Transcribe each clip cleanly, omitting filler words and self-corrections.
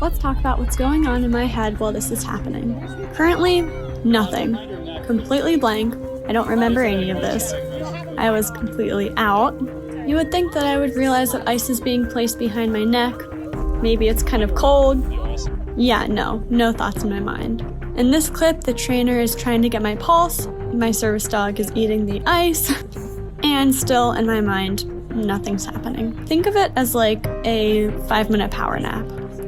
let's talk about what's going on in my head while this is happening. Currently, nothing. Completely blank. I don't remember any of this. I was completely out. You would think that I would realize that ice is being placed behind my neck. Maybe it's kind of cold. Yeah, no thoughts in my mind. In this clip, the trainer is trying to get my pulse, my service dog is eating the ice, and still in my mind, nothing's happening. Think of it as like a 5-minute power nap,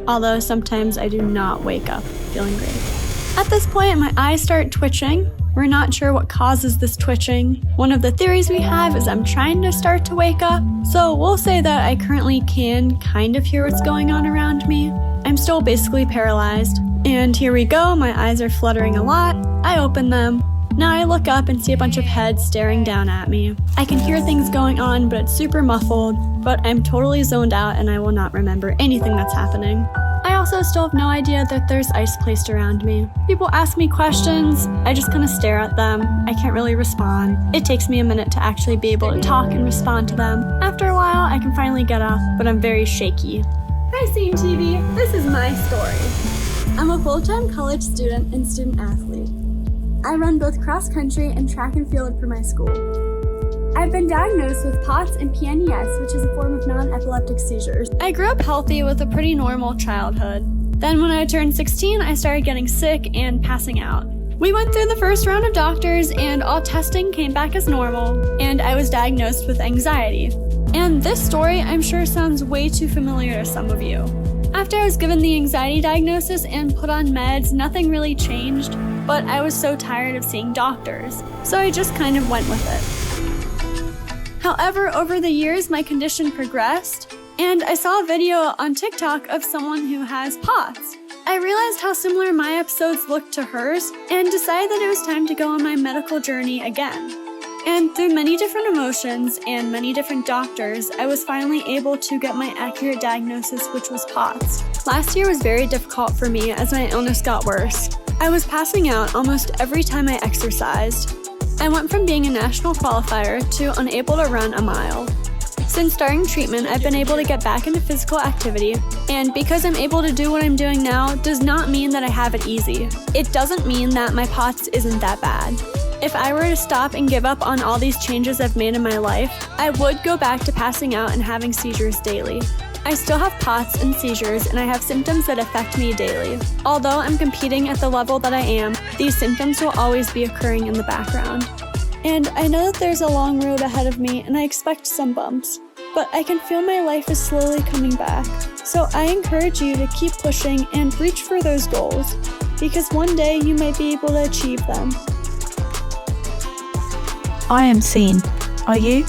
although sometimes I do not wake up feeling great. At this point, my eyes start twitching. We're not sure what causes this twitching. One of the theories we have is I'm trying to start to wake up, so we'll say that I currently can kind of hear what's going on around me. I'm still basically paralyzed. And here we go, my eyes are fluttering a lot. I open them. Now I look up and see a bunch of heads staring down at me. I can hear things going on, but it's super muffled, but I'm totally zoned out and I will not remember anything that's happening. I also still have no idea that there's ice placed around me. People ask me questions, I just kind of stare at them. I can't really respond. It takes me a minute to actually be able to talk and respond to them. After a while, I can finally get up, but I'm very shaky. Hi Scene TV, this is my story. I'm a full-time college student and student athlete. I run both cross-country and track and field for my school. I've been diagnosed with POTS and PNES, which is a form of non-epileptic seizures. I grew up healthy with a pretty normal childhood. Then when I turned 16, I started getting sick and passing out. We went through the first round of doctors and all testing came back as normal, and I was diagnosed with anxiety. And this story, I'm sure, sounds way too familiar to some of you. After I was given the anxiety diagnosis and put on meds, nothing really changed, but I was so tired of seeing doctors, so I just kind of went with it. However, over the years, my condition progressed, and I saw a video on TikTok of someone who has POTS. I realized how similar my episodes looked to hers, and decided that it was time to go on my medical journey again. And through many different emotions and many different doctors, I was finally able to get my accurate diagnosis, which was POTS. Last year was very difficult for me as my illness got worse. I was passing out almost every time I exercised. I went from being a national qualifier to unable to run a mile. Since starting treatment, I've been able to get back into physical activity, and because I'm able to do what I'm doing now does not mean that I have it easy. It doesn't mean that my POTS isn't that bad. If I were to stop and give up on all these changes I've made in my life, I would go back to passing out and having seizures daily. I still have POTS and seizures, and I have symptoms that affect me daily. Although I'm competing at the level that I am, these symptoms will always be occurring in the background. And I know that there's a long road ahead of me, and I expect some bumps. But I can feel my life is slowly coming back. So I encourage you to keep pushing and reach for those goals, because one day you might be able to achieve them. I am seen. Are you?